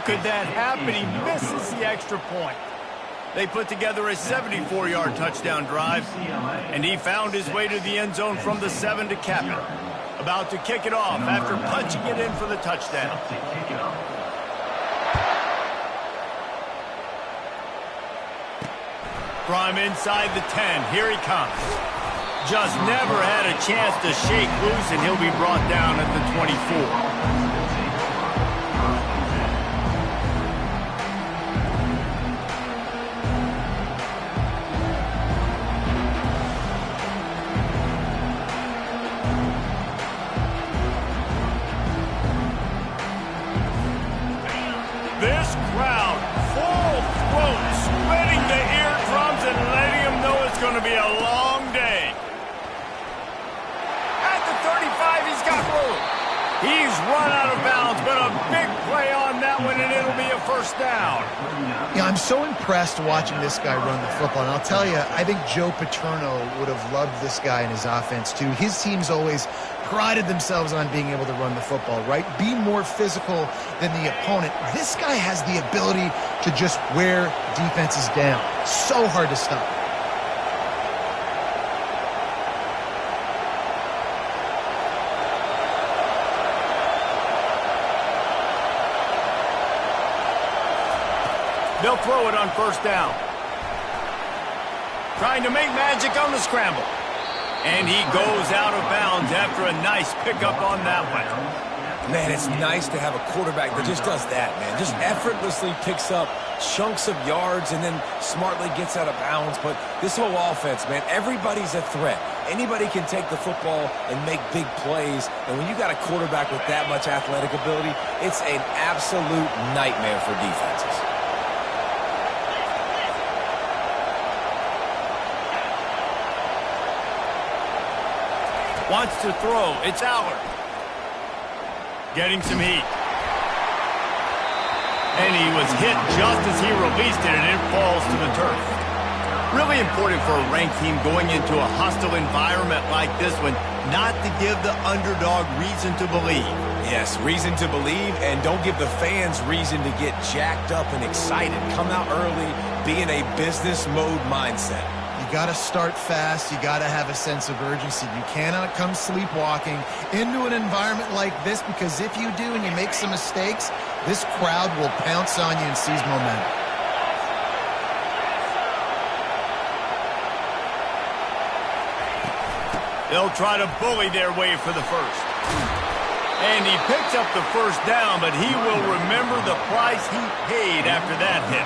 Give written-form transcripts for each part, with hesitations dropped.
How could that happen? He misses the extra point. They put together a 74-yard touchdown drive, and he found his way to the end zone from the 7 to cap it. About to kick it off after punching it in for the touchdown. From inside the 10, here he comes. Just never had a chance to shake loose, and he'll be brought down at the 24. This crowd, full throat, sweating the eardrums and letting them know it's going to be a long day. At the 35, he's got room. He's run out of bounds, but a big play on that one, and it'll be a first down. Yeah, I'm so impressed watching this guy run the football. And I'll tell you, I think Joe Paterno would have loved this guy in his offense, too. His team's always prided themselves on being able to run the football, right? Be more physical than the opponent. This guy has the ability to just wear defenses down. So hard to stop. They'll throw it on first down. Trying to make magic on the scramble. And he goes out of bounds after a nice pickup on that one. Man, it's nice to have a quarterback that just does that, man. Just effortlessly picks up chunks of yards and then smartly gets out of bounds. But this whole offense, man, everybody's a threat. Anybody can take the football and make big plays. And when you got a quarterback with that much athletic ability, it's an absolute nightmare for defenses. Wants to throw. It's Allard. Getting some heat. And he was hit just as he released it, and it falls to the turf. Really important for a ranked team going into a hostile environment like this one, not to give the underdog reason to believe. Yes, reason to believe, and don't give the fans reason to get jacked up and excited. Come out early, be in a business mode mindset. You got to start fast. You got to have a sense of urgency. You cannot come sleepwalking into an environment like this, because if you do and you make some mistakes, this crowd will pounce on you and seize momentum. They'll try to bully their way for the first. And he picks up the first down, but he will remember the price he paid after that hit.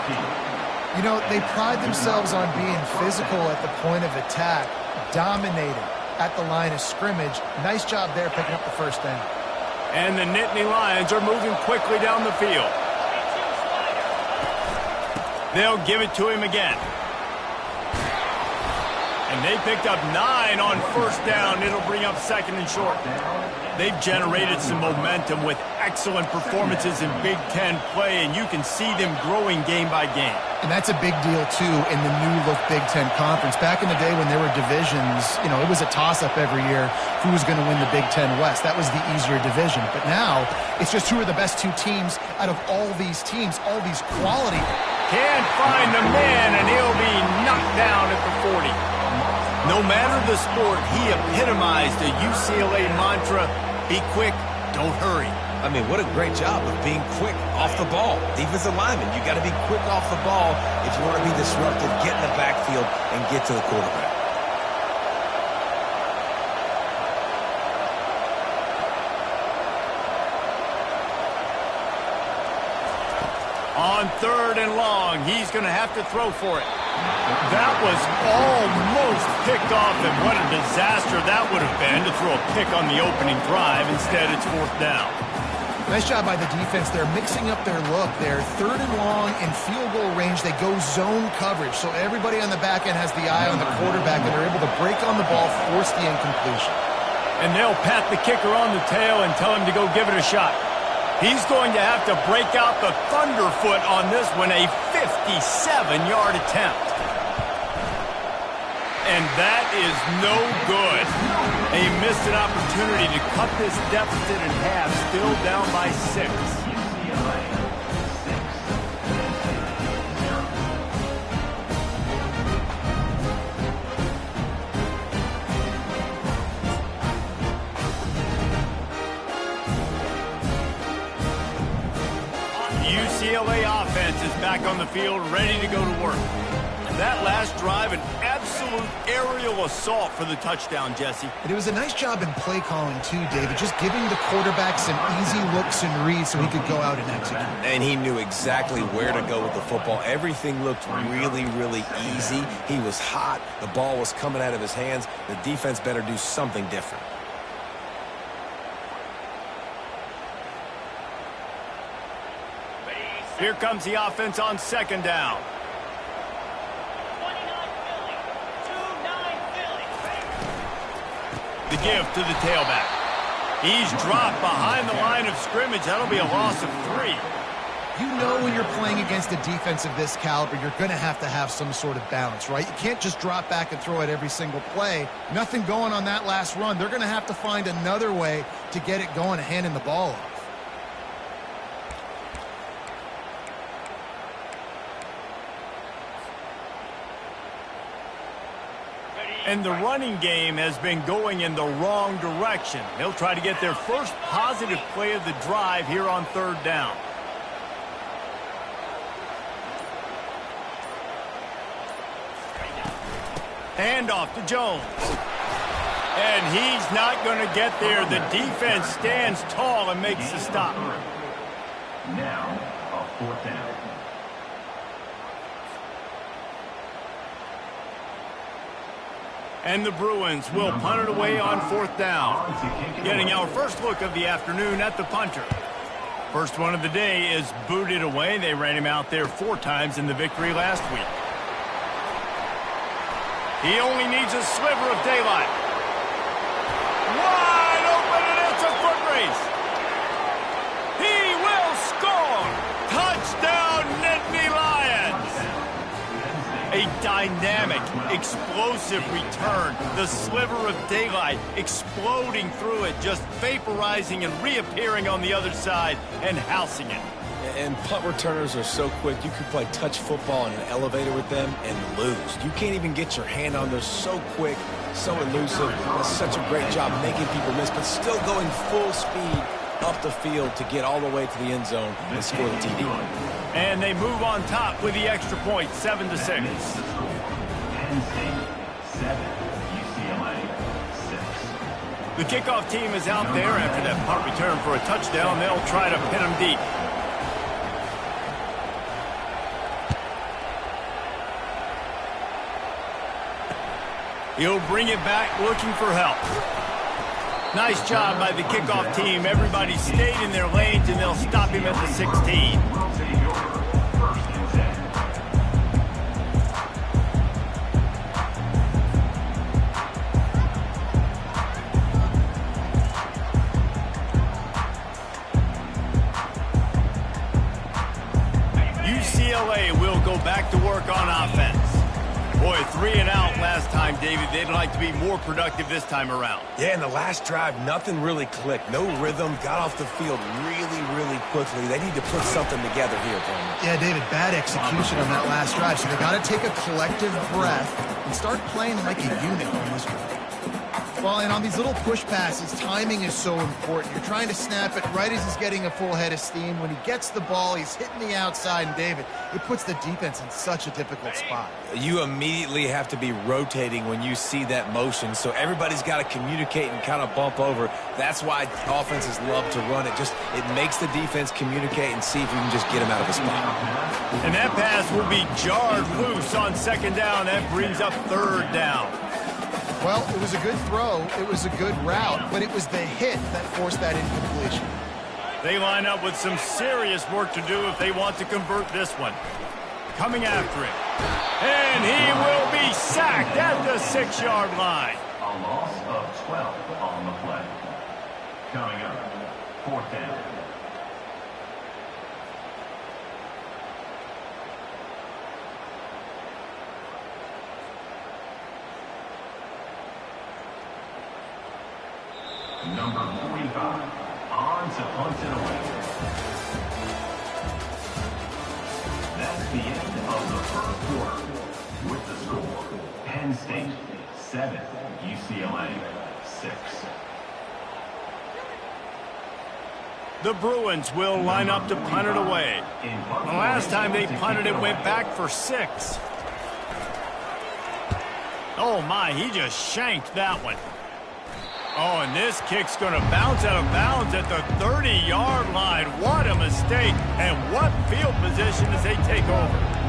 You know, they pride themselves on being physical at the point of attack, dominating at the line of scrimmage. Nice job there picking up the first down. And the Nittany Lions are moving quickly down the field. They'll give it to him again. And they picked up 9 on first down. It'll bring up second and short. They've generated some momentum with excellent performances in Big Ten play, and you can see them growing game by game. And that's a big deal, too, in the new-look Big Ten Conference. Back in the day when there were divisions, you know, it was a toss-up every year who was going to win the Big Ten West. That was the easier division. But now, it's just who are the best two teams out of all these teams, all these quality. Can't find the man, and he'll be knocked down at the 40. No matter the sport, he epitomized the UCLA mantra, be quick, don't hurry. I mean, what a great job of being quick off the ball. Defensive lineman, you got to be quick off the ball if you want to be disruptive, get in the backfield, and get to the quarterback. On third and long, he's going to have to throw for it. That was almost picked off, and what a disaster that would have been to throw a pick on the opening drive. Instead, it's fourth down. Nice job by the defense. They're mixing up their look. They're third and long in field goal range. They go zone coverage, so everybody on the back end has the eye on the quarterback, and they're able to break on the ball, force the incompletion. And they'll pat the kicker on the tail and tell him to go give it a shot. He's going to have to break out the thunderfoot on this one, a 57-yard attempt. And that is no good. They missed an opportunity to cut this deficit in half, still down by 6. UCLA offense is back on the field, ready to go to work. That last drive, an absolute aerial assault for the touchdown, Jesse. And it was a nice job in play calling, too, David, just giving the quarterback some easy looks and reads so he could go out and execute. And he knew exactly where to go with the football. Everything looked really, really easy. He was hot. The ball was coming out of his hands. The defense better do something different. Here comes the offense on second down. The give to the tailback. He's dropped behind the line of scrimmage. That'll be a loss of 3. You know when you're playing against a defense of this caliber, you're going to have some sort of balance, right? You can't just drop back and throw it every single play. Nothing going on that last run. They're going to have to find another way to get it going and handing the ball off. And the running game has been going in the wrong direction. They'll try to get their first positive play of the drive here on third down. Handoff to Jones. And he's not going to get there. The defense stands tall and makes the stop. Now, a fourth down. And the Bruins will punt it away on fourth down. Getting our first look of the afternoon at the punter. First one of the day is booted away. They ran him out there 4 times in the victory last week. He only needs a sliver of daylight. Wide open, and it's a foot race. He will score. Touchdown, Nittany Lions. A dynamic, explosive return. The sliver of daylight exploding through it, just vaporizing and reappearing on the other side and housing it. And punt returners are so quick, you could play touch football in an elevator with them and lose. You can't even get your hand on them. They're so quick, so elusive. Does such a great job making people miss, but still going full speed up the field to get all the way to the end zone and score the TD. And they move on top with the extra point, 7-6. Penn State, 7, UCLA, 6. The kickoff team is out there after that punt return for a touchdown. They'll try to pin them deep. He'll bring it back looking for help. Nice job by the kickoff team. Everybody stayed in their lanes, and they'll stop him at the 16. UCLA will go back to work on offense. Boy, 3 and out last time, David. They'd like to be more productive this time around. Yeah, in the last drive, nothing really clicked. No rhythm, got off the field really quickly. They need to put something together here, Penn. Yeah, David, bad execution on that last drive. So they got to take a collective breath and start playing like a unit on this one. Well, and on these little push passes, timing is so important. You're trying to snap it right as he's getting a full head of steam. When he gets the ball, he's hitting the outside, and David, it puts the defense in such a difficult spot. You immediately have to be rotating when you see that motion, so everybody's got to communicate and kind of bump over. That's why offenses love to run it. It makes the defense communicate and see if we can just get him out of a spot. And that pass will be jarred loose on second down. That brings up third down. Well, it was a good throw, it was a good route, but it was the hit that forced that incompletion. They line up with some serious work to do if they want to convert this one. Coming after him. And he will be sacked at the 6-yard line. A loss of 12 on the play. Coming up, fourth down. Number 45, on to punt it away. That's the end of the first quarter. With the score, Penn State 7, UCLA 6. The Bruins will line up to punt it away. The last time they punted it went back for 6. Oh, my, he just shanked that one. Oh, and this kick's going to bounce out of bounds at the 30-yard line. What a mistake. And what field position as they take over.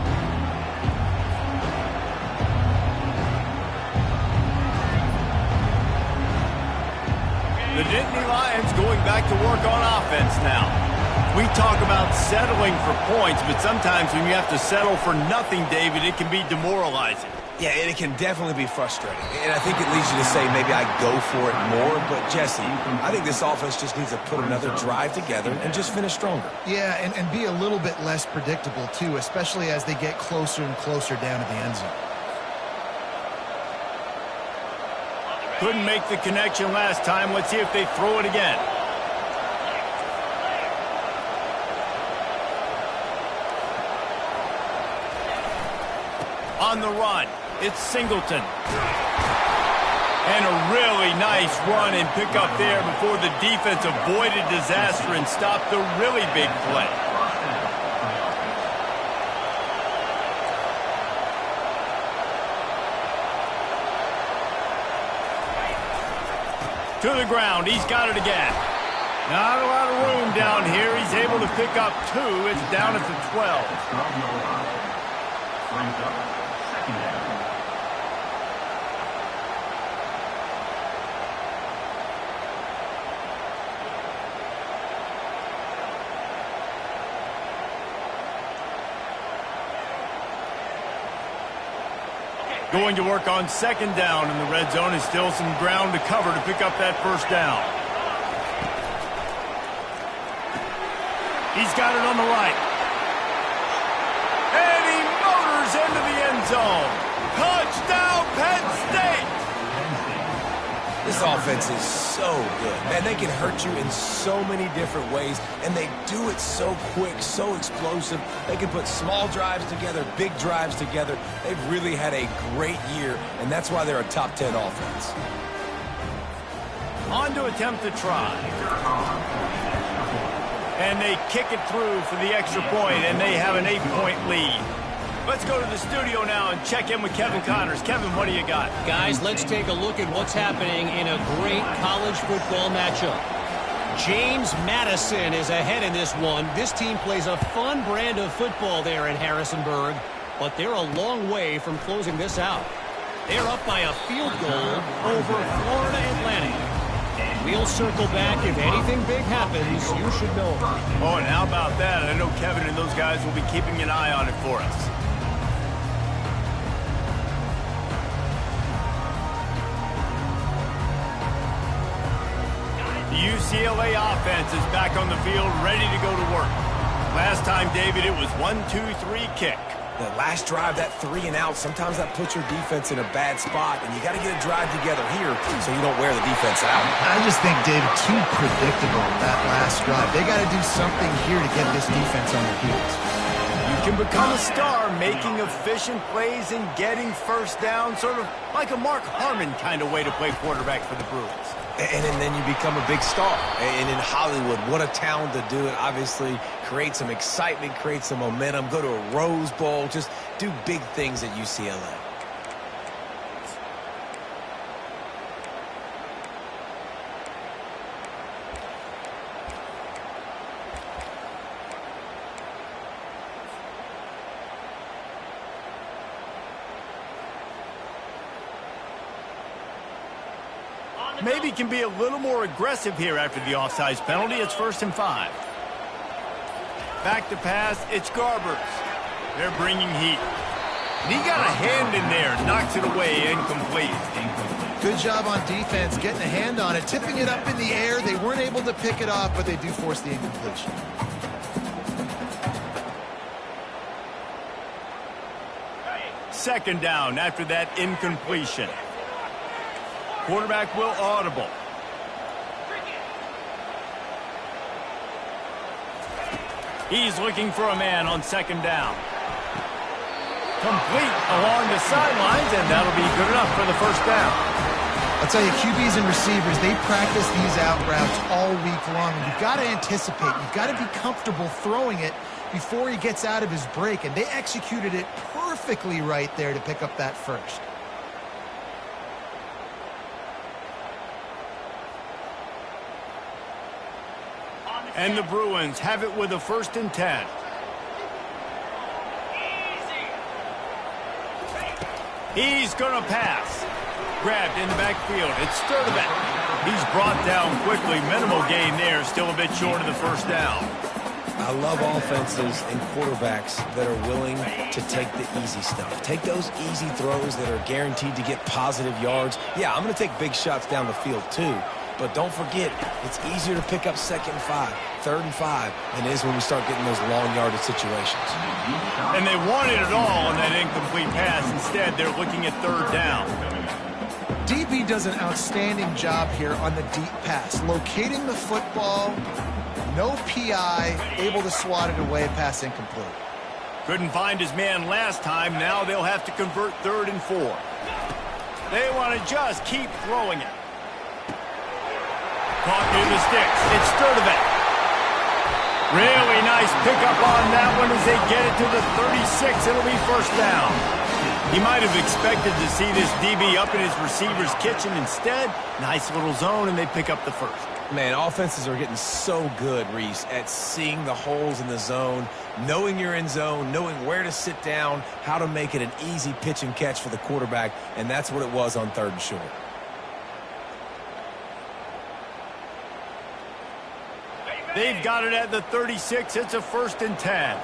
The Nittany Lions going back to work on offense now. We talk about settling for points, but sometimes when you have to settle for nothing, David, it can be demoralizing. Yeah, and it can definitely be frustrating. And I think it leads you to say maybe I go for it more. But, Jesse, I think this offense just needs to put another drive together and just finish stronger. Yeah, and be a little bit less predictable, too, especially as they get closer and closer down to the end zone. Couldn't make the connection last time. Let's see if they throw it again. On the run, it's Singleton. And a really nice run and pick up there before the defense avoided disaster and stopped the really big play. To the ground, he's got it again. Not a lot of room down here. He's able to pick up 2. It's down at the 12. Going to work on second down in the red zone. Is still some ground to cover to pick up that first down. He's got it on the right. And he motors into the end zone. Touchdown, Penn State! This offense is so good. Man, they can hurt you in so many different ways, and they do it so quick, so explosive. They can put small drives together, big drives together. They've really had a great year, and that's why they're a top 10 offense. On to attempt to try. And they kick it through for the extra point, and they have an 8-point lead. Let's go to the studio now and check in with Kevin Connors. Kevin, what do you got? Guys, let's take a look at what's happening in a great college football matchup. James Madison is ahead in this one. This team plays a fun brand of football there in Harrisonburg, but they're a long way from closing this out. They're up by a field goal over Florida Atlantic. We'll circle back. If anything big happens, you should know. Oh, and how about that? I know Kevin and those guys will be keeping an eye on it for us. The UCLA offense is back on the field, ready to go to work. Last time, David, it was 1-2-3 kick. The last drive, that 3 and out, sometimes that puts your defense in a bad spot, and you got to get a drive together here so you don't wear the defense out. I just think, David, too predictable that last drive. They got to do something here to get this defense on their heels. You can become a star making efficient plays and getting first down, sort of like a Mark Harmon kind of way to play quarterback for the Bruins. And then you become a big star. And in Hollywood, what a talent to do it. Obviously, create some excitement, create some momentum, go to a Rose Bowl, just do big things at UCLA. Maybe can be a little more aggressive here after the offsides penalty. It's 1st and 5. Back to pass. It's Garbers. They're bringing heat. And he got a hand in there. Knocks it away. Incomplete. Good job on defense getting a hand on it, tipping it up in the air. They weren't able to pick it off, but they do force the incompletion. Second down after that incompletion. Quarterback will audible. He's looking for a man on second down. Complete along the sidelines, and that'll be good enough for the first down. I'll tell you, QBs and receivers, they practice these out routes all week long. And you've got to anticipate. You've got to be comfortable throwing it before he gets out of his break. And they executed it perfectly right there to pick up that first. And the Bruins have it with a 1st and 10. He's going to pass. Grabbed in the backfield. It's Sturdivant. He's brought down quickly. Minimal gain there. Still a bit short of the 1st down. I love offenses and quarterbacks that are willing to take the easy stuff. Take those easy throws that are guaranteed to get positive yards. Yeah, I'm going to take big shots down the field too. But don't forget, it's easier to pick up 2nd and 5, 3rd and 5 than it is when we start getting those long yardage situations. And they wanted it all on that incomplete pass. Instead, they're looking at 3rd down. DB does an outstanding job here on the deep pass. Locating the football, no PI, able to swat it away, pass incomplete. Couldn't find his man last time. Now they'll have to convert 3rd and 4. They want to just keep throwing it. Caught near the sticks. It's Sturdivant. Really nice pickup on that one as they get it to the 36. It'll be 1st down. He might have expected to see this DB up in his receiver's kitchen. Instead, nice little zone, and they pick up the 1st. Man, offenses are getting so good, Reese, at seeing the holes in the zone, knowing you're in zone, knowing where to sit down, how to make it an easy pitch and catch for the quarterback, and that's what it was on 3rd and short. They've got it at the 36. It's a 1st and 10.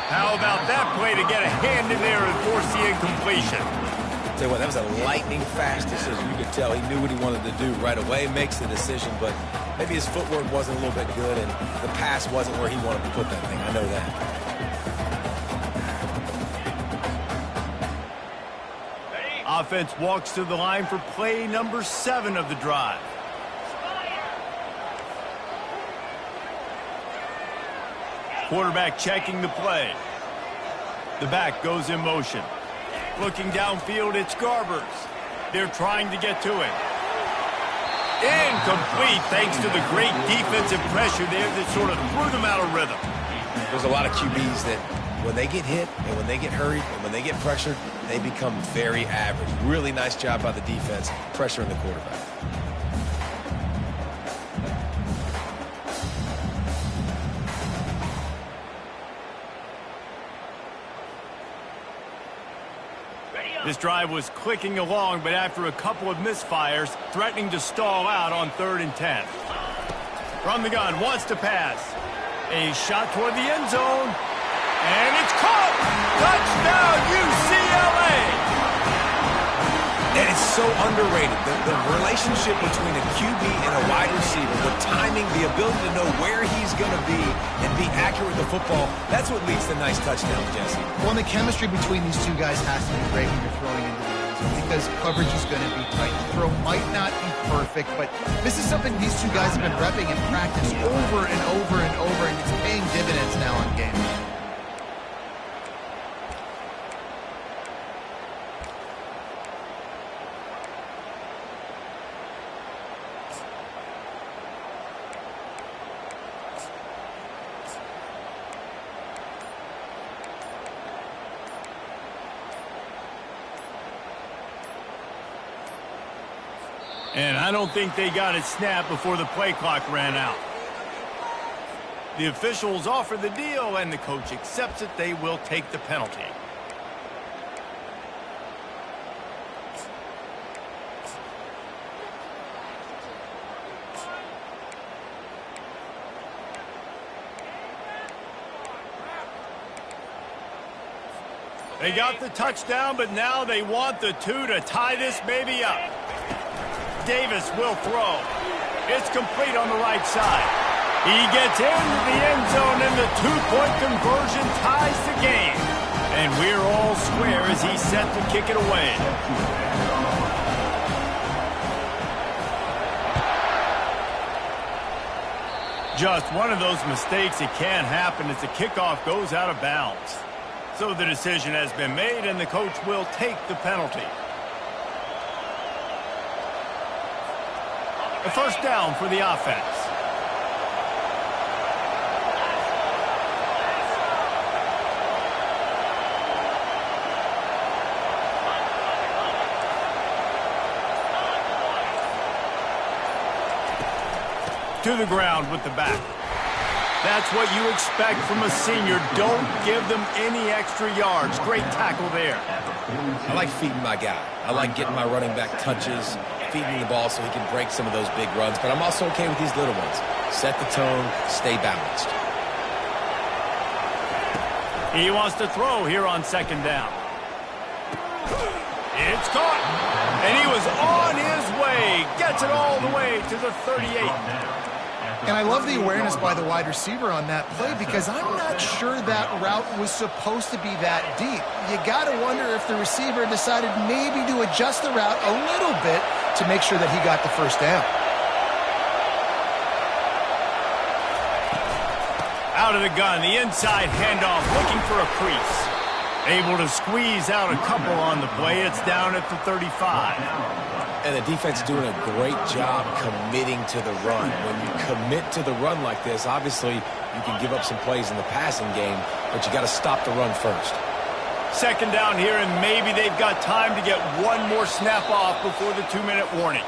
How about that play to get a hand in there and force the incompletion? Tell you what, that was a lightning-fast decision. You could tell he knew what he wanted to do right away, makes the decision, but maybe his footwork wasn't a little bit good, and the pass wasn't where he wanted to put that thing. I know that. Offense walks to the line for play number 7 of the drive. Quarterback checking the play. The back goes in motion. Looking downfield, it's Garbers. They're trying to get to him. Incomplete thanks to the great defensive pressure there that sort of threw them out of rhythm. There's a lot of QBs that when they get hit and when they get hurried and when they get pressured, they become very average. Really nice job by the defense pressuring the quarterback. This drive was clicking along, but after a couple of misfires, threatening to stall out on 3rd and 10. From the gun, wants to pass. A shot toward the end zone. And it's caught! Touchdown, UCLA! And it's so underrated. The relationship between a QB and a wide receiver, the timing, the ability to know where he's going to be and be accurate with the football, that's what leads to nice touchdowns, Jesse. Well, and the chemistry between these two guys has to be great when you're throwing into the end zone because coverage is going to be tight. The throw might not be perfect, but this is something these two guys have been repping in practice over and over and over, and it's paying dividends now on games. And I don't think they got it snapped before the play clock ran out. The officials offer the deal, and the coach accepts it. They will take the penalty. They got the touchdown, but now they want the 2 to tie this baby up. Davis will throw. It's complete on the right side. He gets into the end zone, and the 2-point conversion ties the game. And we're all square as he's set to kick it away. Just one of those mistakes that can happen as the kickoff goes out of bounds. So the decision has been made, and the coach will take the penalty. A first down for the offense. To the ground with the back. That's what you expect from a senior. Don't give them any extra yards. Great tackle there. I like feeding my guy. I like getting my running back touches, feeding the ball so he can break some of those big runs. But I'm also okay with these little ones. Set the tone, stay balanced. He wants to throw here on second down. It's caught. And he was on his way. Gets it all the way to the 38. And I love the awareness by the wide receiver on that play because I'm not sure that route was supposed to be that deep. You got to wonder if the receiver decided maybe to adjust the route a little bit to make sure that he got the first down. Out of the gun, the inside handoff, looking for a crease. Able to squeeze out a couple on the play. It's down at the 35. And the defense is doing a great job committing to the run. When you commit to the run like this, obviously you can give up some plays in the passing game, but you got to stop the run first. Second down here, and maybe they've got time to get one more snap off before the 2-minute warning.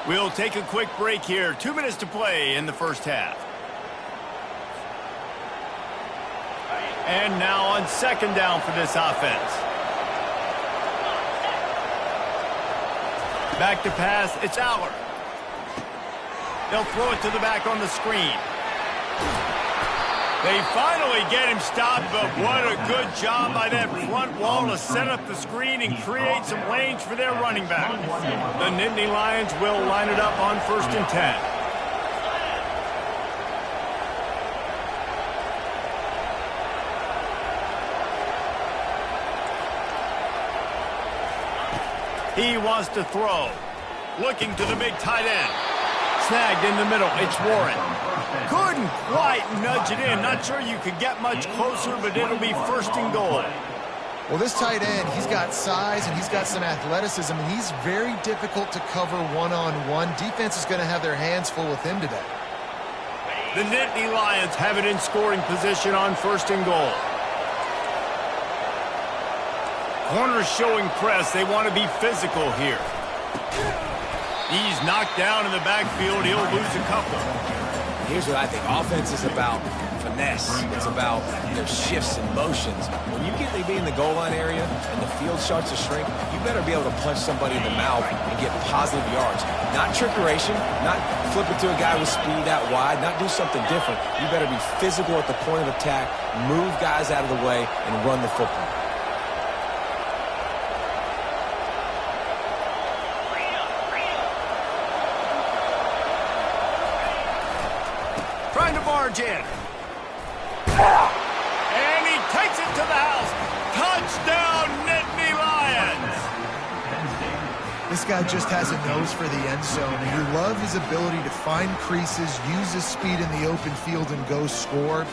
We'll take a quick break here. 2 minutes to play in the first half. And now on second down for this offense. Back to pass, it's Aller. They'll throw it to the back on the screen. They finally get him stopped, but what a good job by that front wall to set up the screen and create some lanes for their running back. The Nittany Lions will line it up on 1st and 10. He wants to throw. Looking to the big tight end. Snagged in the middle. It's Warren. Couldn't quite nudge it in. Not sure you could get much closer, but it'll be 1st and goal. Well, this tight end, he's got size and he's got some athleticism, and he's very difficult to cover one-on-one. Defense is going to have their hands full with him today. The Nittany Lions have it in scoring position on 1st and goal. Corners showing press. They want to be physical here. He's knocked down in the backfield. He'll lose a couple. Here's what I think. Offense is about finesse. It's about their shifts and motions. When you get to be in the goal line area and the field starts to shrink, you better be able to punch somebody in the mouth and get positive yards. Not trickeration, not flip it to a guy with speed out wide, not do something different. You better be physical at the point of attack, move guys out of the way, and run the football. Trying to barge in. And he takes it to the house. Touchdown, Nittany Lions. This guy just has a nose for the end zone, and you love his ability to find creases, use his speed in the open field, and go score.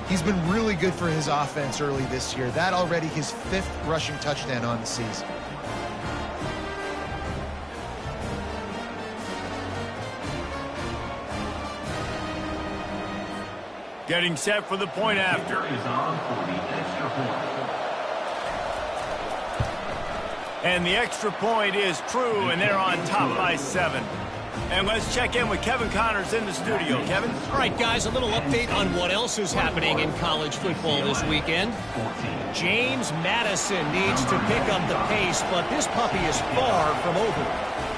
He's been really good for his offense early this year. That already his 5th rushing touchdown on the season. Getting set for the point after. Is on for the extra point. And the extra point is true, and they're on top by 7. And let's check in with Kevin Connors in the studio. Kevin? All right, guys, a little update on what else is happening in college football this weekend. James Madison needs to pick up the pace, but this puppy is far from over.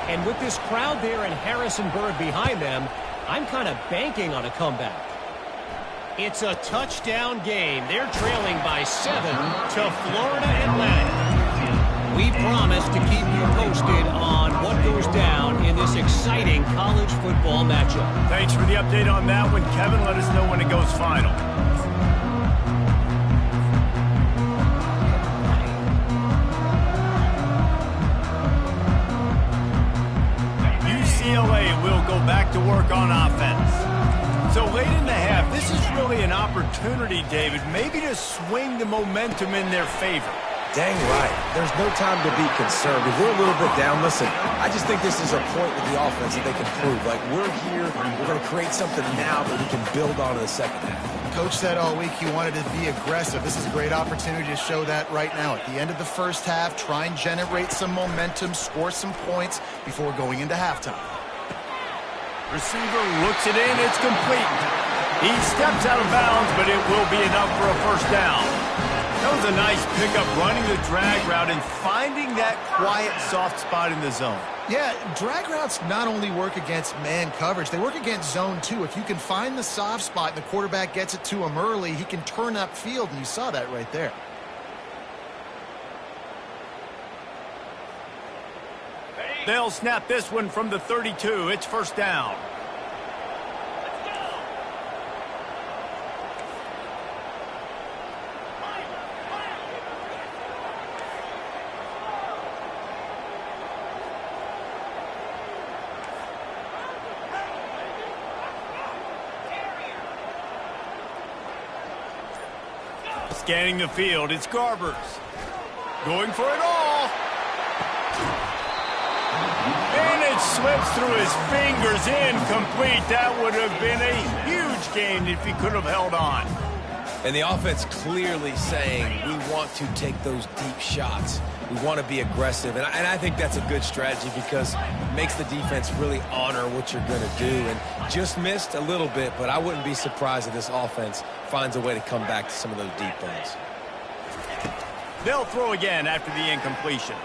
And with this crowd there in Harrisonburg behind them, I'm kind of banking on a comeback. It's a touchdown game. They're trailing by 7 to Florida Atlantic. We promise to keep you posted on what goes down in this exciting college football matchup. Thanks for the update on that one, Kevin. Let us know when it goes final. UCLA will go back to work on offense. So late in the half, this is really an opportunity, David, maybe to swing the momentum in their favor. Dang right. There's no time to be concerned. If we're a little bit down, listen, I just think this is a point with the offense that they can prove. Like, we're here, we're going to create something now that we can build on in the second half. Coach said all week he wanted to be aggressive. This is a great opportunity to show that right now. At the end of the first half, try and generate some momentum, score some points before going into halftime. Receiver looks it in, it's complete. He steps out of bounds, but it will be enough for a first down. That was a nice pickup, running the drag route and finding that quiet, soft spot in the zone. Yeah, drag routes not only work against man coverage, they work against zone too. If you can find the soft spot and the quarterback gets it to him early, he can turn upfield, and you saw that right there. They'll snap this one from the 32. It's first down. Scanning the field, it's Garbers. Going for it all. And it slips through his fingers, incomplete. That would have been a huge gain if he could have held on. And the offense clearly saying, we want to take those deep shots. We want to be aggressive. And I think that's a good strategy because it makes the defense really honor what you're going to do. And just missed a little bit, but I wouldn't be surprised if this offense finds a way to come back to some of those deep ones. They'll throw again after the incompletion.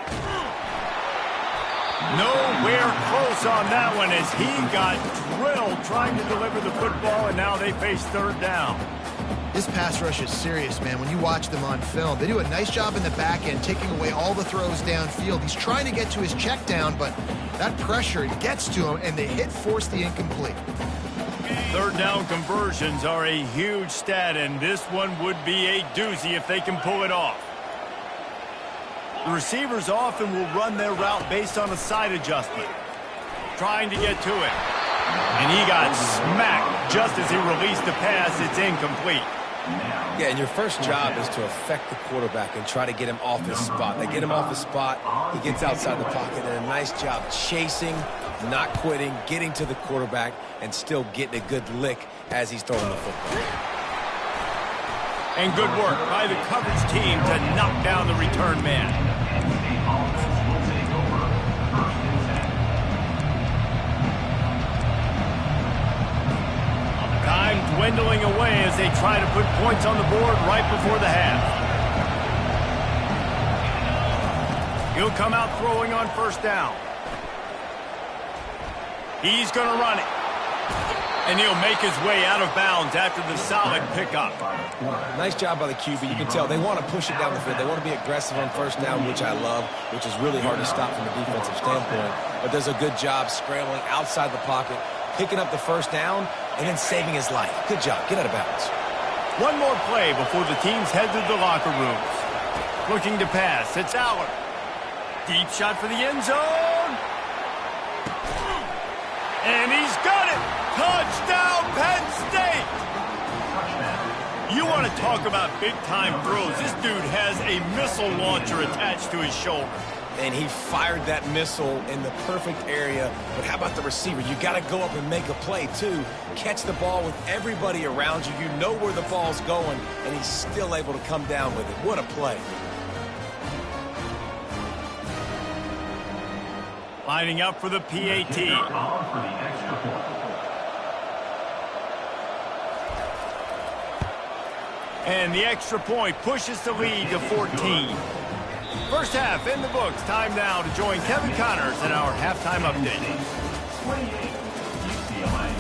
Nowhere close on that one as he got drilled trying to deliver the football, and now they face third down. This pass rush is serious, man. When you watch them on film, they do a nice job in the back end, taking away all the throws downfield. He's trying to get to his check down, but that pressure gets to him, and they force the incomplete. Third down conversions are a huge stat, and this one would be a doozy if they can pull it off. The receivers often will run their route based on a side adjustment, trying to get to it. And he got smacked just as he released the pass. It's incomplete. Yeah, and your first job is to affect the quarterback and try to get him off his spot. They get him off his spot, he gets outside the pocket, and a nice job chasing, not quitting, getting to the quarterback, and still getting a good lick as he's throwing the football. And good work by the coverage team to knock down the return man. Time dwindling away as they try to put points on the board right before the half. He'll come out throwing on first down. He's going to run it. And he'll make his way out of bounds after the solid pickup. Nice job by the QB. You can tell they want to push it down the field. They want to be aggressive on first down, which I love, which is really hard to stop from a defensive standpoint. But does a good job scrambling outside the pocket, picking up the first down, and then saving his life. Good job. Get out of bounds. One more play before the teams head to the locker rooms. Looking to pass. It's Aller. Deep shot for the end zone. And he's got it. Touchdown, Penn State. You want to talk about big-time throws. This dude has a missile launcher attached to his shoulder. And he fired that missile in the perfect area. But how about the receiver? You got to go up and make a play, too. Catch the ball with everybody around you. You know where the ball's going, and he's still able to come down with it. What a play. Lining up for the PAT. And the extra point pushes the lead to 14. First half in the books. Time now to join Kevin Connors in our halftime update. 28, UCLA,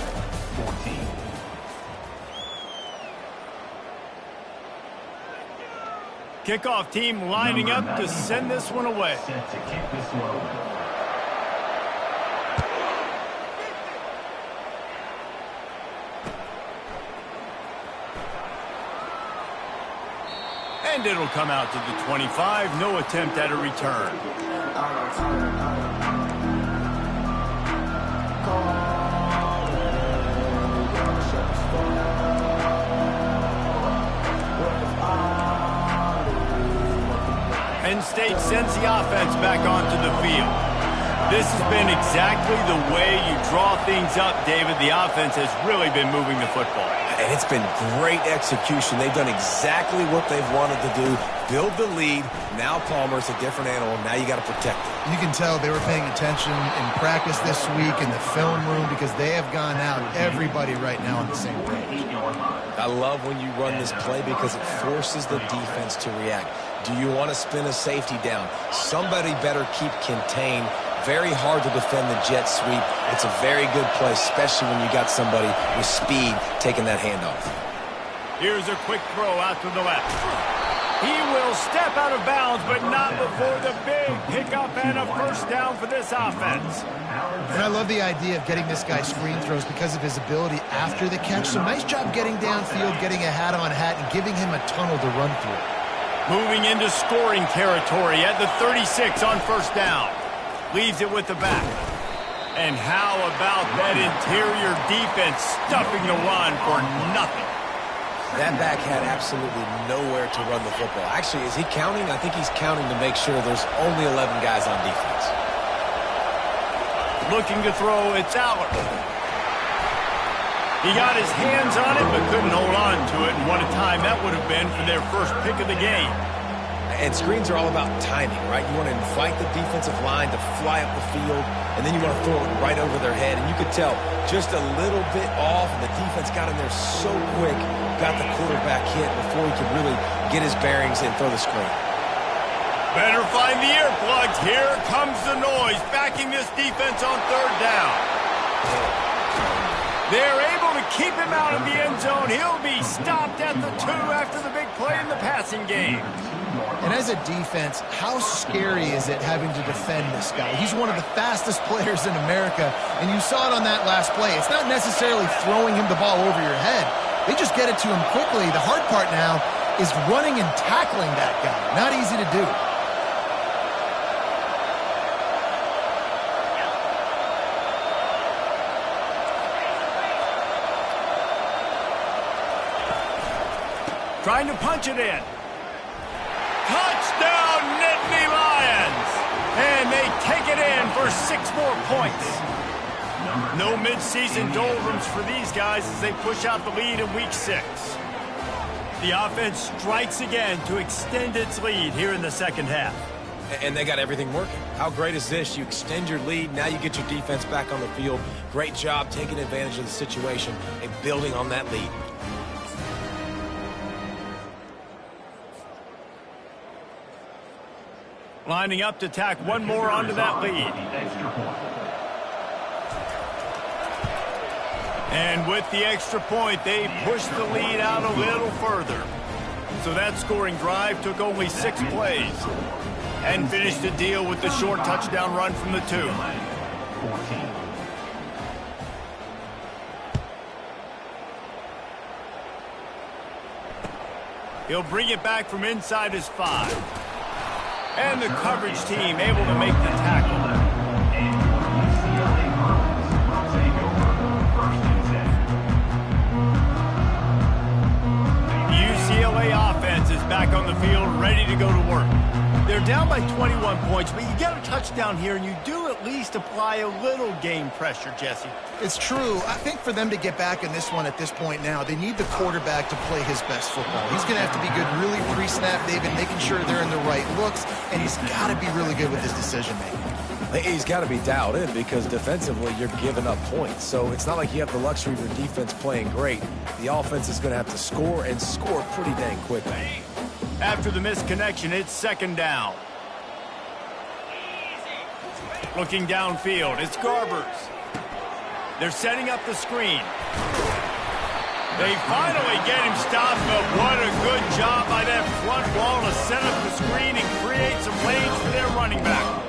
14. Kickoff team lining up to send this one away. Set to kick this one away. And it'll come out to the 25. No attempt at a return. Penn State sends the offense back onto the field. This has been exactly the way you draw things up, David. The offense has really been moving the football. And it's been great execution. They've done exactly what they've wanted to do. Build the lead. Now Palmer's a different animal. Now you got to protect it. You can tell they were paying attention in practice this week in the film room because they have gone out, everybody right now on the same page. I love when you run this play because it forces the defense to react. Do you want to spin a safety down? Somebody better keep contained. Very hard to defend the jet sweep. It's a very good play, especially when you got somebody with speed taking that handoff. Here's a quick throw out to the left. He will step out of bounds, but not before the big pickup and a first down for this offense. And I love the idea of getting this guy screen throws because of his ability after the catch. So nice job getting downfield, getting a hat-on hat, and giving him a tunnel to run through. Moving into scoring territory at the 36 on first down. Leaves it with the back. And how about that interior defense stuffing the run for nothing? That back had absolutely nowhere to run the football. Actually, is he counting? I think he's counting to make sure there's only 11 guys on defense. Looking to throw, it's out. He got his hands on it, but couldn't hold on to it. And what a time that would have been for their first pick of the game. And screens are all about timing, right? You want to invite the defensive line to fly up the field, and then you want to throw it right over their head. And you could tell just a little bit off, and the defense got in there so quick, got the quarterback hit before he could really get his bearings and throw the screen. Better find the earplugs. Here comes the noise, backing this defense on third down. They're able to keep him out of the end zone. He'll be stopped at the 2 after the big play in the passing game. And as a defense, how scary is it having to defend this guy? He's one of the fastest players in America, and you saw it on that last play. It's not necessarily throwing him the ball over your head. They just get it to him quickly. The hard part now is running and tackling that guy. Not easy to do. Trying to punch it in. Touchdown, Nittany Lions! And they take it in for 6 more points. No midseason doldrums for these guys as they push out the lead in week 6. The offense strikes again to extend its lead here in the second half. And they got everything working. How great is this? You extend your lead, now you get your defense back on the field. Great job taking advantage of the situation and building on that lead. Lining up to tack one more onto that lead. And with the extra point, they pushed the lead out a little further. So that scoring drive took only 6 plays and finished the deal with the short touchdown run from the 2. He'll bring it back from inside his 5. And the coverage team able to make the tackle. The UCLA offense is back on the field, ready to go to work. They're down by 21 points, but you get a touchdown here, and you do at least apply a little game pressure, Jesse. It's true. I think for them to get back in this one at this point now, they need the quarterback to play his best football. He's going to have to be good really pre-snap, David, making sure they're in the right looks, and he's got to be really good with his decision-making. He's got to be dialed in because defensively you're giving up points. So it's not like you have the luxury of your defense playing great. The offense is going to have to score and score pretty dang quickly. After the misconnection, it's second down. Looking downfield, it's Garbers. They're setting up the screen. They finally get him stopped, but what a good job by that front wall to set up the screen and create some lanes for their running back.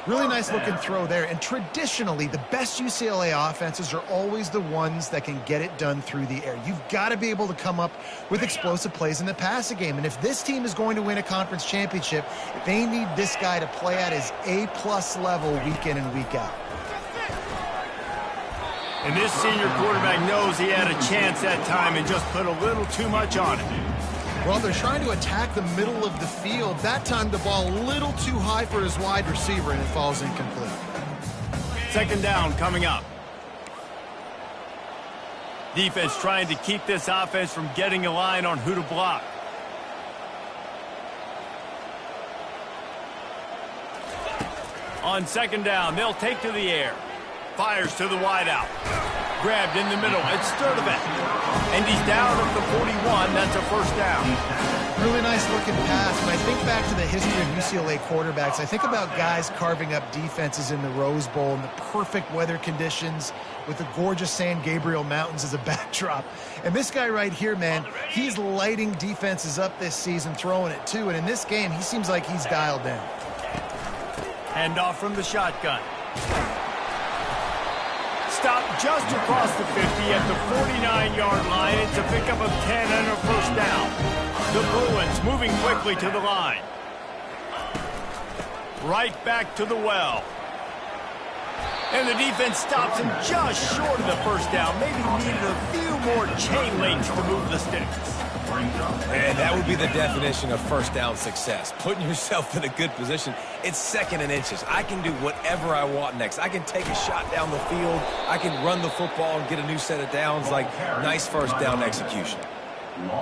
Really nice looking throw there. And traditionally, the best UCLA offenses are always the ones that can get it done through the air. You've got to be able to come up with explosive plays in the passing game. And if this team is going to win a conference championship, they need this guy to play at his A-plus level week in and week out. And this senior quarterback knows he had a chance that time and just put a little too much on it. Well, they're trying to attack the middle of the field. That time the ball a little too high for his wide receiver, and it falls incomplete. Second down coming up. Defense trying to keep this offense from getting a line on who to block. On second down, they'll take to the air. Fires to the wideout. Grabbed in the middle. It's Sturdivant. And he's down at the 41. That's a first down. Really nice looking pass. When I think back to the history of UCLA quarterbacks, I think about guys carving up defenses in the Rose Bowl in the perfect weather conditions with the gorgeous San Gabriel Mountains as a backdrop. And this guy right here, man, he's lighting defenses up this season, throwing it too. And in this game, he seems like he's dialed in. Handoff from the shotgun. Stop just across the 50 at the 49-yard line. It's a pickup of 10 and a first down. The Bruins moving quickly to the line. Right back to the well. And the defense stops him just short of the first down. Maybe needed a few more chain links to move the sticks. And that would be the definition of first down success. Putting yourself in a good position. It's second and inches. I can do whatever I want next. I can take a shot down the field. I can run the football and get a new set of downs. Like, nice first down execution.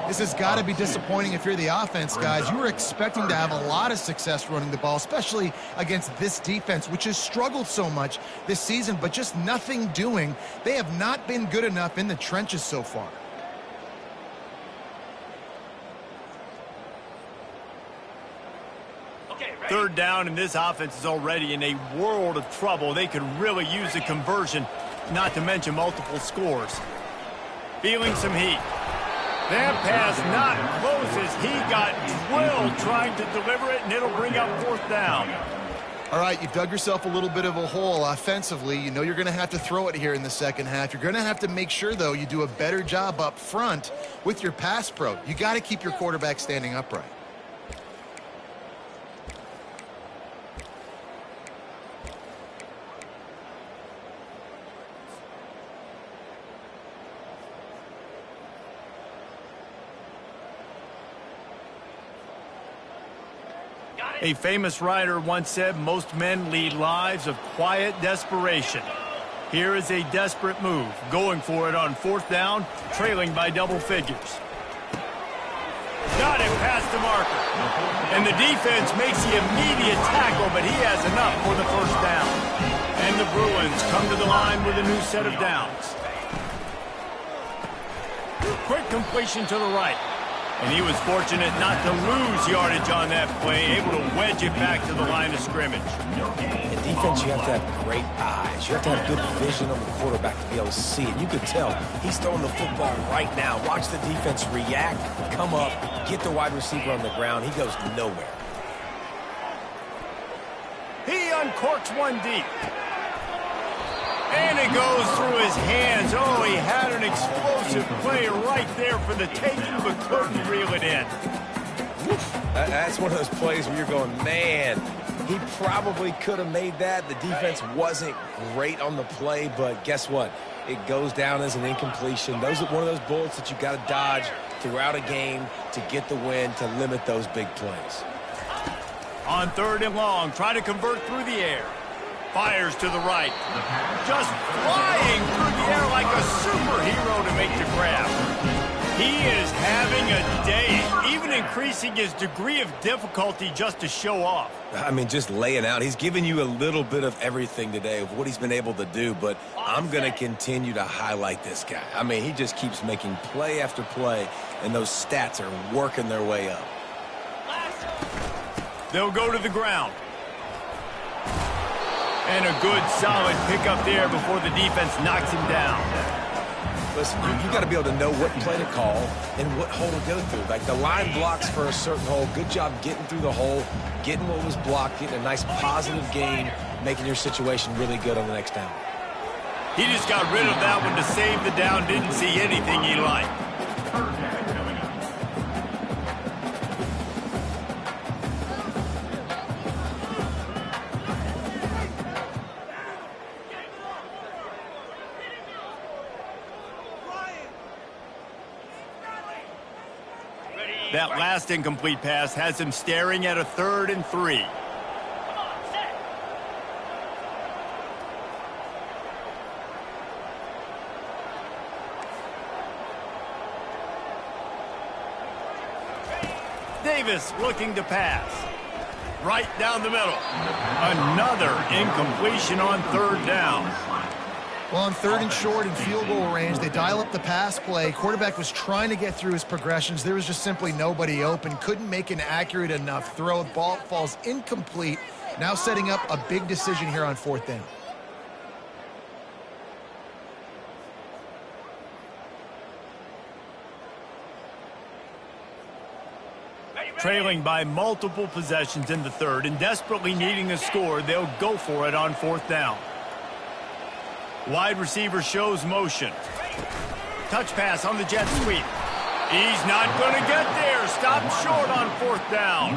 This has got to be disappointing if you're the offense, guys. You were expecting to have a lot of success running the ball, especially against this defense, which has struggled so much this season, but just nothing doing. They have not been good enough in the trenches so far. Third down, and this offense is already in a world of trouble. They could really use a conversion, not to mention multiple scores. Feeling some heat. That pass not close as he got drilled trying to deliver it, and it'll bring up fourth down. All right, you dug yourself a little bit of a hole offensively. You know you're going to have to throw it here in the second half. You're going to have to make sure, though, you do a better job up front with your pass pro. You got to keep your quarterback standing upright. A famous writer once said, most men lead lives of quiet desperation. Here is a desperate move, going for it on fourth down, trailing by double figures. Got it past the marker. And the defense makes the immediate tackle, but he has enough for the first down. And the Bruins come to the line with a new set of downs. Quick completion to the right. And he was fortunate not to lose yardage on that play, able to wedge it back to the line of scrimmage. In defense, you have to have great eyes. You have to have good vision on the quarterback to be able to see it. You could tell he's throwing the football right now. Watch the defense react, come up, get the wide receiver on the ground. He goes nowhere. He uncorks one deep. And it goes through his hands. Oh, he had an explosive play right there for the taking, but couldn't reel it in. That's one of those plays where you're going, man, he probably could have made that. The defense wasn't great on the play, but guess what? It goes down as an incompletion. Those are one of those bullets that you got to dodge throughout a game to get the win, to limit those big plays. On third and long, try to convert through the air. Fires to the right. Just flying through the air like a superhero to make the grab. He is having a day, even increasing his degree of difficulty just to show off. I mean, just laying out. He's given you a little bit of everything today of what he's been able to do, but I'm going to continue to highlight this guy. I mean, he just keeps making play after play, and those stats are working their way up. They'll go to the ground. And a good, solid pickup there before the defense knocks him down. Listen, you got to be able to know what play to call and what hole to go through. Like, the line blocks for a certain hole. Good job getting through the hole, getting what was blocked, getting a nice positive gain, making your situation really good on the next down. He just got rid of that one to save the down. Didn't see anything he liked. That last incomplete pass has him staring at a 3rd and 3. Davis looking to pass. Right down the middle. Another incompletion on 3rd down. Well, on 3rd and short and field goal range, they dial up the pass play. Quarterback was trying to get through his progressions. There was just simply nobody open. Couldn't make an accurate enough throw. The ball falls incomplete. Now setting up a big decision here on 4th down. Trailing by multiple possessions in the 3rd and desperately needing a score, they'll go for it on 4th down. Wide receiver shows motion. Touch pass on the jet sweep. He's not going to get there. Stopped short on 4th down.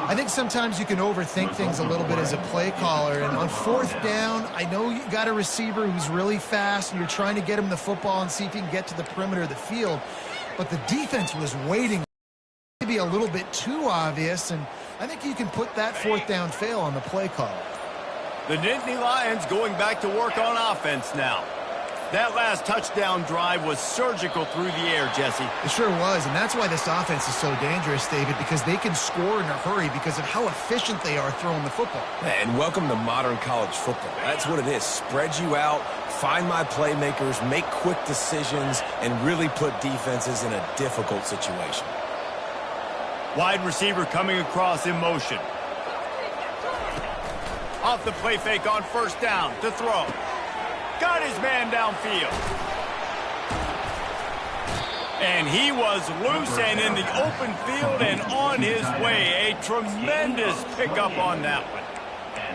I think sometimes you can overthink things a little bit as a play caller. And on 4th down, I know you got a receiver who's really fast and you're trying to get him the football and see if he can get to the perimeter of the field. But the defense was waiting. Maybe a little bit too obvious, and I think you can put that 4th down fail on the play call. The Nittany Lions going back to work on offense now. That last touchdown drive was surgical through the air, Jesse. It sure was, and that's why this offense is so dangerous, David, because they can score in a hurry because of how efficient they are throwing the football. And welcome to modern college football. That's what it is. Spread you out, find my playmakers, make quick decisions, and really put defenses in a difficult situation. Wide receiver coming across in motion. Off the play fake on 1st down to throw. Got his man downfield. And he was loose and in the open field and on his way. A tremendous pickup on that one.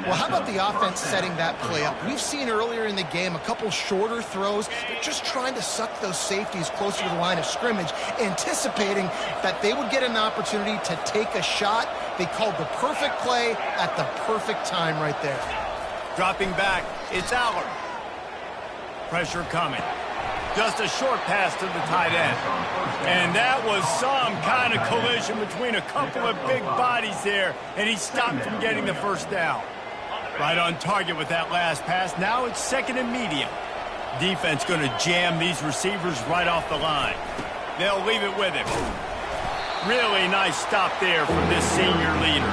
Well, how about the offense setting that play up? We've seen earlier in the game a couple shorter throws. They're just trying to suck those safeties closer to the line of scrimmage, anticipating that they would get an opportunity to take a shot. They called the perfect play at the perfect time right there. Dropping back, it's Aller. Pressure coming. Just a short pass to the tight end. And that was some kind of collision between a couple of big bodies there, and he stopped from getting the 1st down. Right on target with that last pass. Now it's 2nd and medium. Defense going to jam these receivers right off the line. They'll leave it with him. Really nice stop there from this senior leader.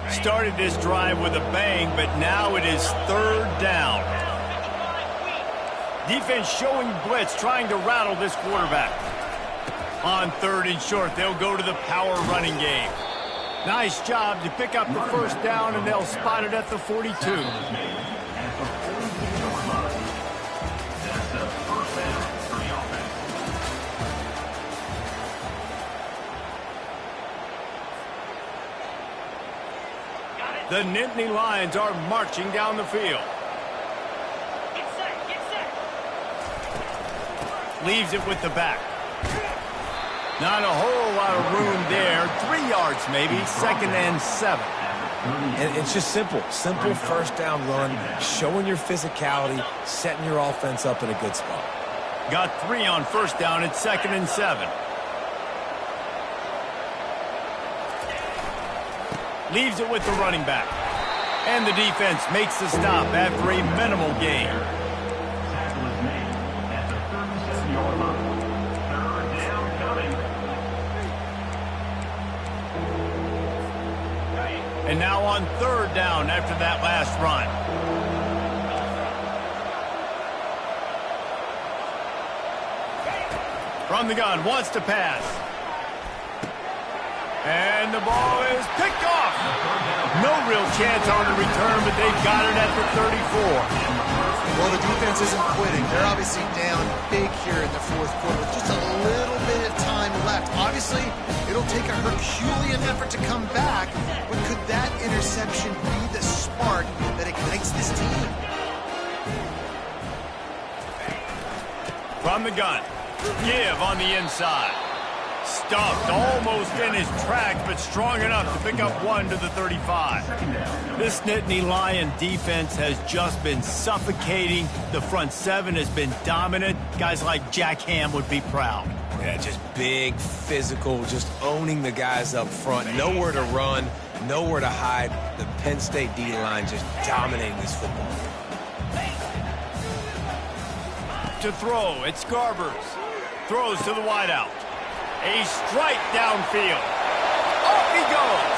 Started this drive with a bang, but now it is 3rd down. Defense showing blitz, trying to rattle this quarterback. On 3rd and short, they'll go to the power running game. Nice job to pick up the 1st down, and they'll spot it at the 42. The Nittany Lions are marching down the field. Get set. Leaves it with the back. Not a whole lot of room there. 3 yards maybe, 2nd and 7. And it's just simple 1st down run, showing your physicality, setting your offense up in a good spot. Got 3 on 1st down at 2nd and 7. Leaves it with the running back. And the defense makes the stop after a minimal gain. Tackle is made at the 37-yard line. 3rd down coming. And now on 3rd down after that last run. From the gun, wants to pass. And the ball is picked off. No real chance on the return, but they've got it at the 34. Well, the defense isn't quitting. They're obviously down big here in the 4th quarter. Just a little bit of time left. Obviously, it'll take a Herculean effort to come back, but could that interception be the spark that ignites this team? From the gun, give on the inside. Stuffed almost in his tracks, but strong enough to pick up one to the 35. This Nittany Lion defense has just been suffocating. The front seven has been dominant. Guys like Jack Ham would be proud. Yeah, just big, physical, just owning the guys up front. Nowhere to run, nowhere to hide. The Penn State D-line just dominating this football. To throw, it's Garbers. Throws to the wideout. A strike downfield. Off he goes.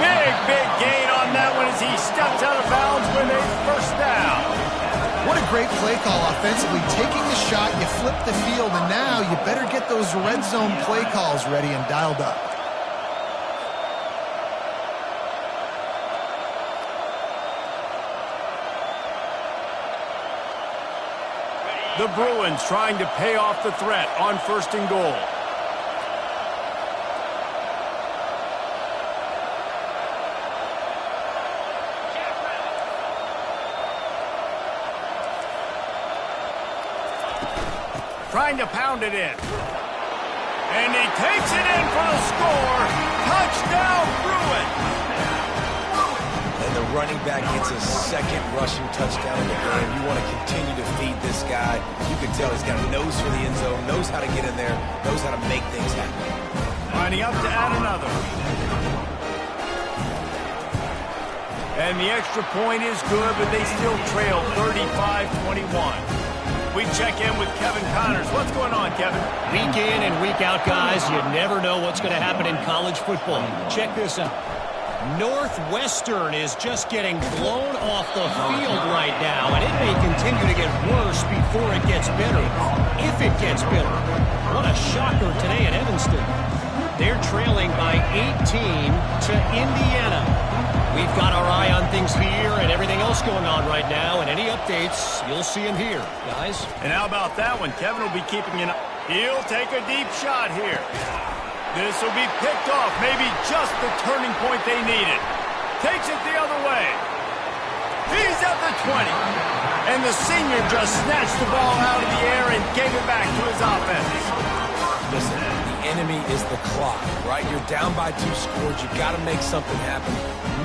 Big gain on that one as he steps out of bounds with a first down. What a great play call offensively. Taking the shot, you flip the field, and now you better get those red zone play calls ready and dialed up. The Bruins trying to pay off the threat on 1st and goal. Trying to pound it in. And he takes it in for the score. Touchdown, Bruins! And the running back gets his second rushing touchdown in the game. You want to continue to feed this guy. You can tell he's got a nose for the end zone, knows how to get in there, knows how to make things happen. Lining up to add another. And the extra point is good, but they still trail 35-21. We check in with Kevin Connors. What's going on, Kevin? Week in and week out, guys, you never know what's going to happen in college football. Check this out. Northwestern is just getting blown off the field right now, and it may continue to get worse before it gets better, if it gets better. What a shocker today at Evanston. They're trailing by 18 to Indiana. We've got our eye on things here and everything else going on right now, and any updates, you'll see them here, guys. And how about that one? Kevin will be keeping an eye. He'll take a deep shot here. This will be picked off, maybe just the turning point they needed. Takes it the other way. He's at the 20. And the senior just snatched the ball out of the air and gave it back to his offense. Listen, the enemy is the clock, right? You're down by 2 scores. You got to make something happen.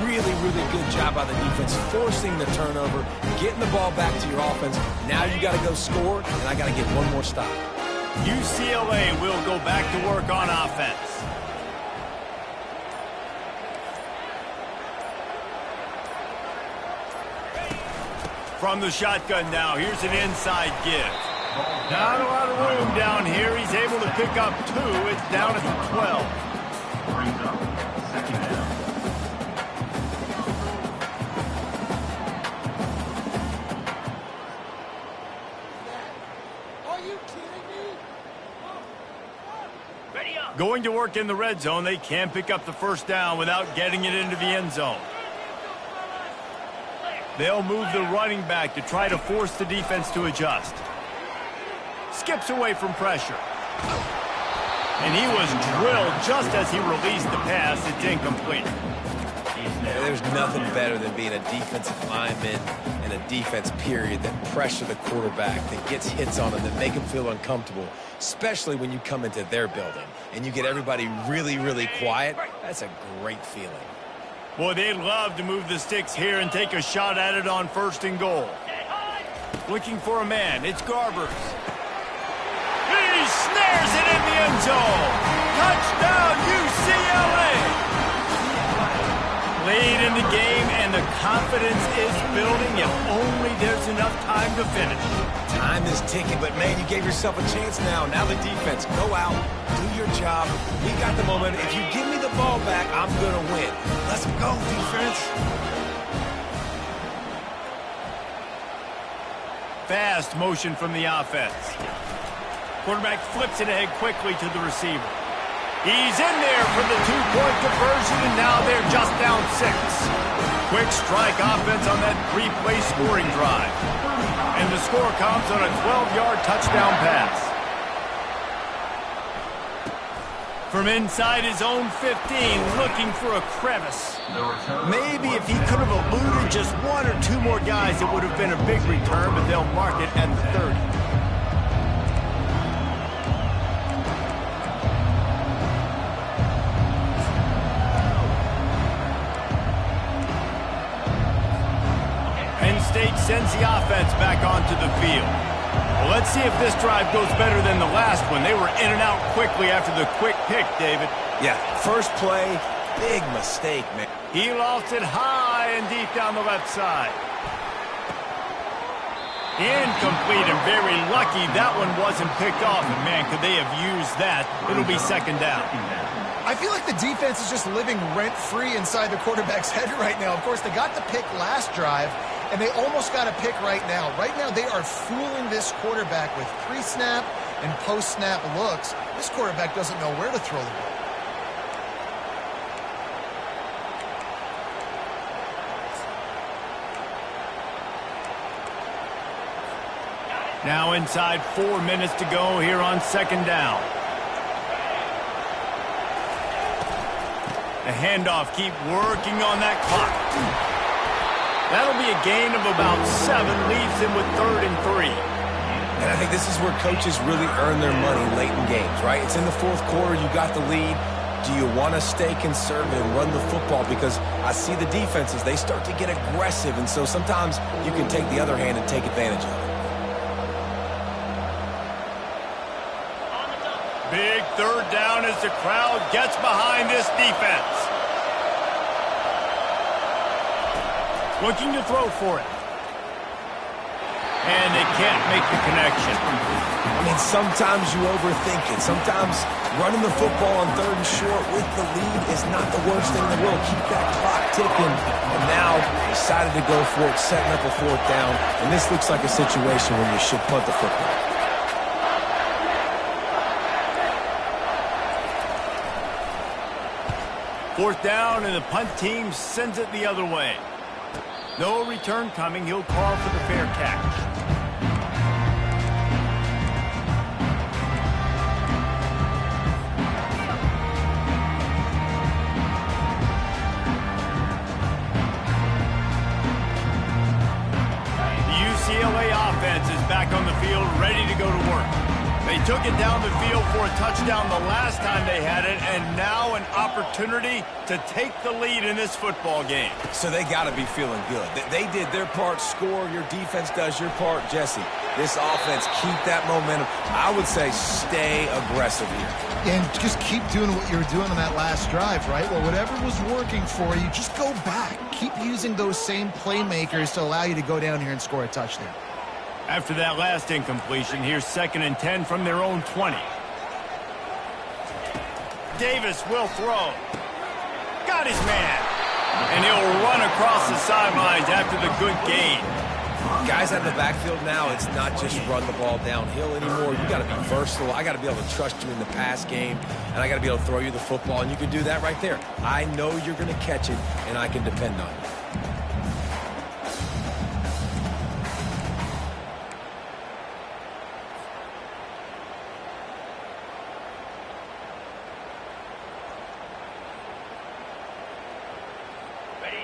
Really good job by the defense, forcing the turnover, getting the ball back to your offense. Now you got to go score, and I got to get one more stop. UCLA will go back to work on offense. From the shotgun now, here's an inside give. Not a lot of room down here. He's able to pick up 2. It's down at the 12. Brings up second down. Going to work in the red zone, they can't pick up the first down without getting it into the end zone. They'll move the running back to try to force the defense to adjust. Skips away from pressure. And he was drilled just as he released the pass. It's incomplete. There's nothing better than being a defensive lineman in a defense period that pressure the quarterback, that gets hits on him, that make him feel uncomfortable, especially when you come into their building and you get everybody really quiet. That's a great feeling. Boy, they'd love to move the sticks here and take a shot at it on 1st and goal. Looking for a man. It's Garbers. He snares it in the end zone. Touchdown, UCLA. Late in the game, and the confidence is building if only there's enough time to finish. Time is ticking, but man, you gave yourself a chance now. Now the defense, go out, do your job. We got the moment. If you give me the ball back, I'm going to win. Let's go, defense. Fast motion from the offense. Quarterback flips it ahead quickly to the receiver. He's in there for the 2-point conversion, and now they're just down 6. Quick strike offense on that 3-play scoring drive. And the score comes on a 12-yard touchdown pass. From inside his own 15, looking for a crevice. Maybe if he could have eluded just 1 or 2 more guys, it would have been a big return, but they'll mark it at the 30. State sends the offense back onto the field. Well, let's see if this drive goes better than the last one. They were in and out quickly after the quick pick, David. Yeah, first play, big mistake, man. He lost it high and deep down the left side. Incomplete, and very lucky that one wasn't picked off. And, man, could they have used that? It'll be second down. I feel like the defense is just living rent-free inside the quarterback's head right now. Of course, they got the pick last drive, and they almost got a pick right now. Right now, they are fooling this quarterback with pre-snap and post-snap looks. This quarterback doesn't know where to throw the ball. Now inside 4 minutes to go here on second down. The handoff, keep working on that clock. That'll be a gain of about 7, leaves him with 3rd and 3. And I think this is where coaches really earn their money late in games, right? It's in the fourth quarter, you got the lead. Do you want to stay conservative and run the football? Because I see the defenses, they start to get aggressive, and so sometimes you can take the other hand and take advantage of it. Big 3rd down as the crowd gets behind this defense. Looking to throw for it. And they can't make the connection. I mean, sometimes you overthink it. Sometimes running the football on 3rd and short with the lead is not the worst thing in the world. Keep that clock ticking. And now decided to go for it, setting up a 4th down. And this looks like a situation where you should punt the football. Fourth down, and the punt team sends it the other way. No return coming. He'll call for the fair catch. The UCLA offense is back on the field, ready to go to work. They took it down the field for a touchdown the last time they had it, and now an opportunity to take the lead in this football game. So they got to be feeling good. They did their part, score. Your defense does your part, Jesse. This offense, keep that momentum. I would say stay aggressive here. And just keep doing what you were doing on that last drive, right? Well, whatever was working for you, just go back. Keep using those same playmakers to allow you to go down here and score a touchdown. After that last incompletion, here's 2nd and 10 from their own 20. Davis will throw. Got his man. And he'll run across the sidelines after the good gain. Guys out in the backfield now, it's not just run the ball downhill anymore. You got to be versatile. I got to be able to trust you in the pass game, and I got to be able to throw you the football, and you can do that right there. I know you're going to catch it, and I can depend on you.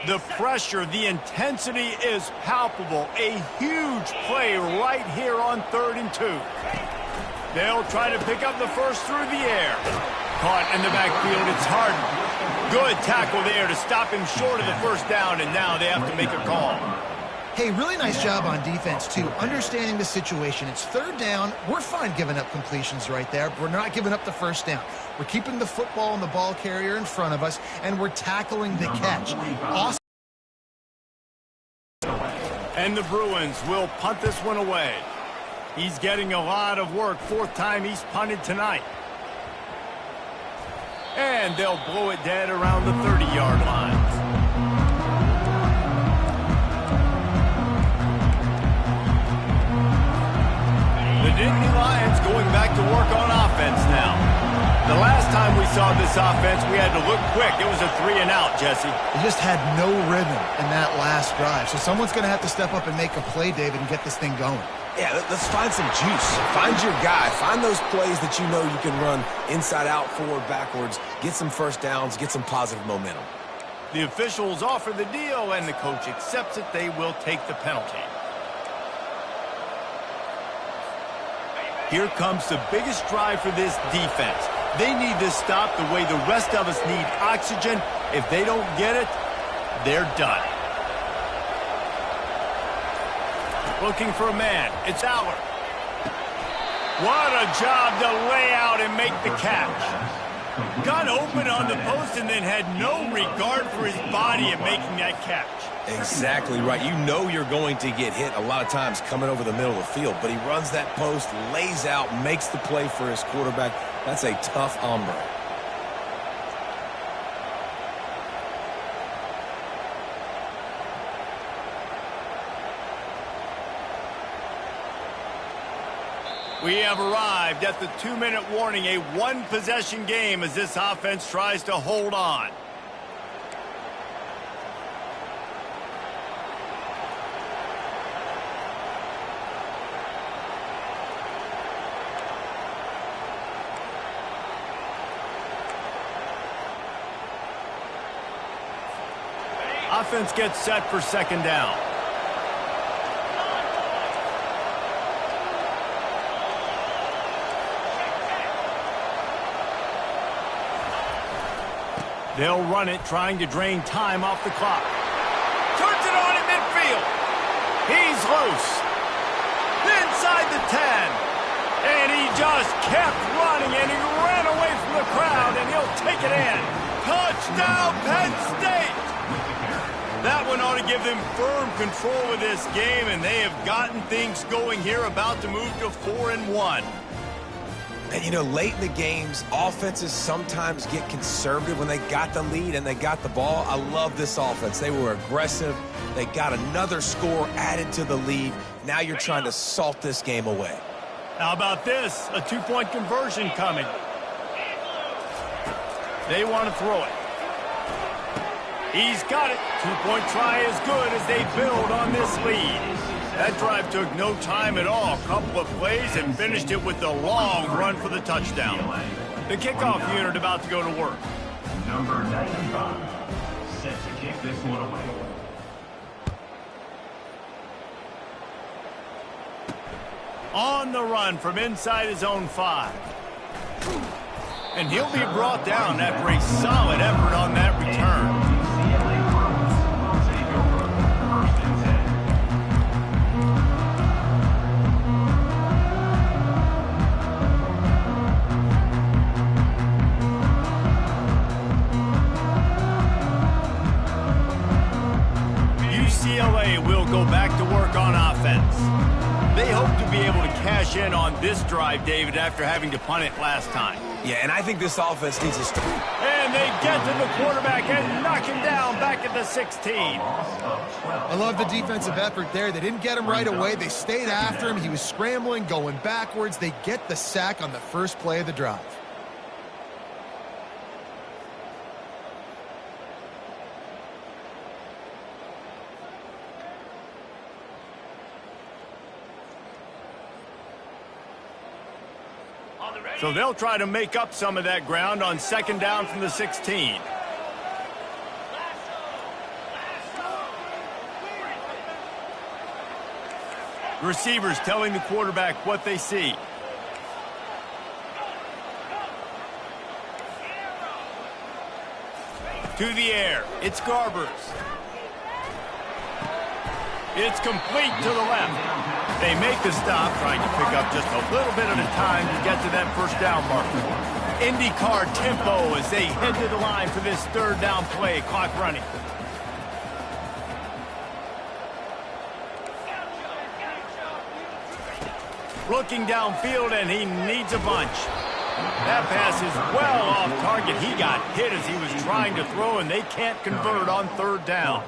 The pressure, the intensity is palpable. A huge play right here on 3rd and 2. They'll try to pick up the first through the air. Caught in the backfield, it's Harden. Good tackle there to stop him short of the first down, and now they have to make a call. Hey, really nice job on defense, too. Understanding the situation. It's 3rd down. We're fine giving up completions right there. But we're not giving up the first down. We're keeping the football and the ball carrier in front of us, and we're tackling the catch. Awesome. And the Bruins will punt this one away. He's getting a lot of work. 4th time he's punted tonight. And they'll blow it dead around the 30-yard line. The Nittany Lions going back to work on offense now. The last time we saw this offense, we had to look quick. It was a 3-and-out, Jesse. They just had no rhythm in that last drive. So someone's going to have to step up and make a play, David, and get this thing going. Yeah, let's find some juice. Find your guy. Find those plays that you know you can run inside out, forward, backwards. Get some first downs. Get some positive momentum. The officials offer the deal, and the coach accepts it. They will take the penalty. Here comes the biggest drive for this defense. They need this stop the way the rest of us need oxygen. If they don't get it, they're done. Looking for a man. It's Aller. What a job to lay out and make the catch. Got open on the post and then had no regard for his body in making that catch. Exactly right. You know you're going to get hit a lot of times coming over the middle of the field, but he runs that post, lays out, makes the play for his quarterback. That's a tough hombre. We have arrived at the 2-minute warning, a one-possession game as this offense tries to hold on. Offense gets set for second down. They'll run it, trying to drain time off the clock. Turns it on in midfield. He's loose. Inside the 10. And he just kept running, and he ran away from the crowd, and he'll take it in. Touchdown, Penn State! That one ought to give them firm control of this game, and they have gotten things going here, about to move to 4-1. And, you know, late in the games, offenses sometimes get conservative when they got the lead and they got the ball. I love this offense. They were aggressive. They got another score added to the lead. Now you're trying to salt this game away. How about this? A two-point conversion coming. They want to throw it. He's got it. Two-point try is good as they build on this lead. That drive took no time at all. A couple of plays and finished it with a long run for the touchdown. The kickoff unit about to go to work. Number 95, set to kick this one away. On the run from inside his own 5. And he'll be brought down after a solid effort on that return. UCLA will go back to work on offense. They hope to be able to cash in on this drive, David, after having to punt it last time. Yeah, and I think this offense needs to start. And they get to the quarterback and knock him down back at the 16. I love the defensive effort there. They didn't get him right away. They stayed after him. He was scrambling, going backwards. They get the sack on the first play of the drive. So they'll try to make up some of that ground on second down from the 16. Receivers telling the quarterback what they see. To the air. It's Garbers. It's complete to the left. They make the stop, trying to pick up just a little bit at a time to get to that first down marker. IndyCar tempo as they head to the line for this third down play. Clock running. Looking downfield, and he needs a bunch. That pass is well off target. He got hit as he was trying to throw, and they can't convert on third down.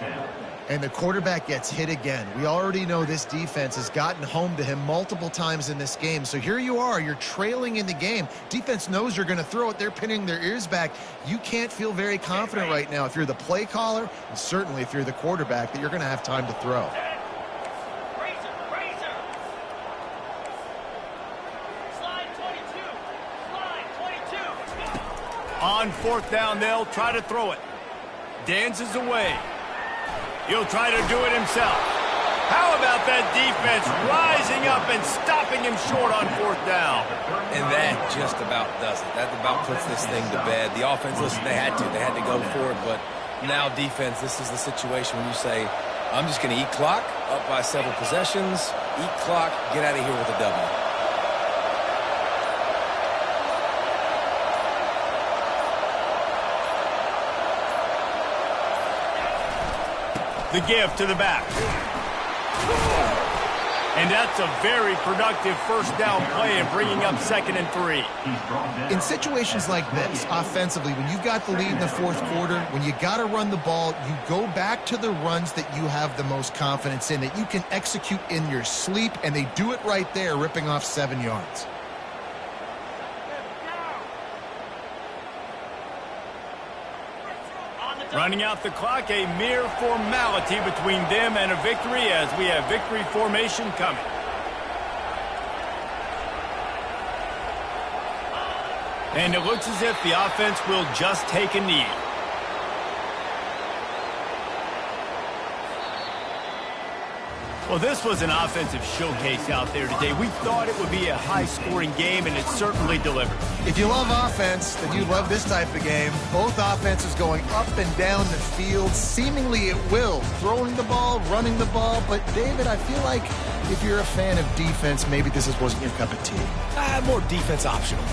And the quarterback gets hit again. We already know this defense has gotten home to him multiple times in this game. So here you are, you're trailing in the game. Defense knows you're going to throw it. They're pinning their ears back. You can't feel very confident right now if you're the play caller, and certainly if you're the quarterback, that you're going to have time to throw. On fourth down, they'll try to throw it. Dances away. He'll try to do it himself. How about that defense rising up and stopping him short on fourth down? And that just about does it. That about puts this thing to bed. The offense, listen, they had to go for it, but now defense, this is the situation when you say, I'm just going to eat clock, up by several possessions, Eat clock, get out of here with a W. The give to the back. And that's a very productive first down play in bringing up 2nd and 3. In situations like this, offensively, when you've got the lead in the fourth quarter, when you got to run the ball, you go back to the runs that you have the most confidence in, that you can execute in your sleep, and they do it right there, ripping off 7 yards. Running out the clock, a mere formality between them and a victory as we have victory formation coming. And it looks as if the offense will just take a knee. Well, this was an offensive showcase out there today. We thought it would be a high-scoring game, and it certainly delivered. If you love offense, then you love this type of game. Both offenses going up and down the field, seemingly at will, throwing the ball, running the ball. But, David, I feel like if you're a fan of defense, maybe this wasn't your cup of tea. More defense optional.